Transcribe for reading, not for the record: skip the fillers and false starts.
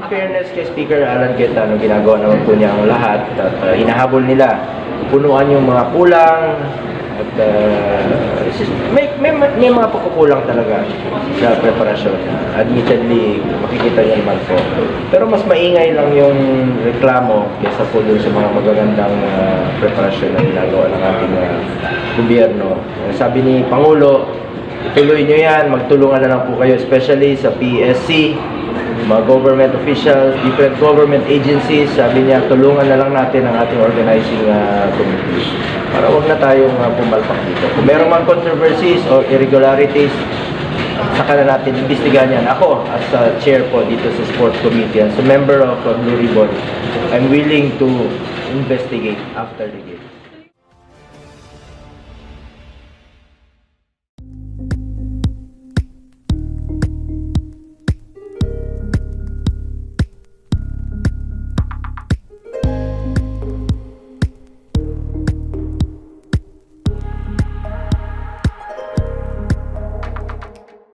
fairness kay Speaker Alan Cayetano, ginagawa naman po niya ang lahat at hinahabol nila. Punuan yung mga kulang at may mga pagkukulang talaga sa preparasyon. Admittedly, makikita niyo naman po. Pero mas maingay lang yung reklamo kaysa po dun sa mga magagandang preparasyon na ginagawa ng ating gobyerno. Sabi ni Pangulo, ituloy nyo yan, magtulungan na lang po kayo, especially sa PSC, mga government officials, different government agencies. Sabi niya, tulungan na lang natin ang ating organizing committee para wag na tayong pumalpak dito. Kung meron mga controversies or irregularities, saka na natin imbestigahan yan. Ako, as chair po dito sa sports committee, as a member of Blue Ribbon, I'm willing to investigate after the game.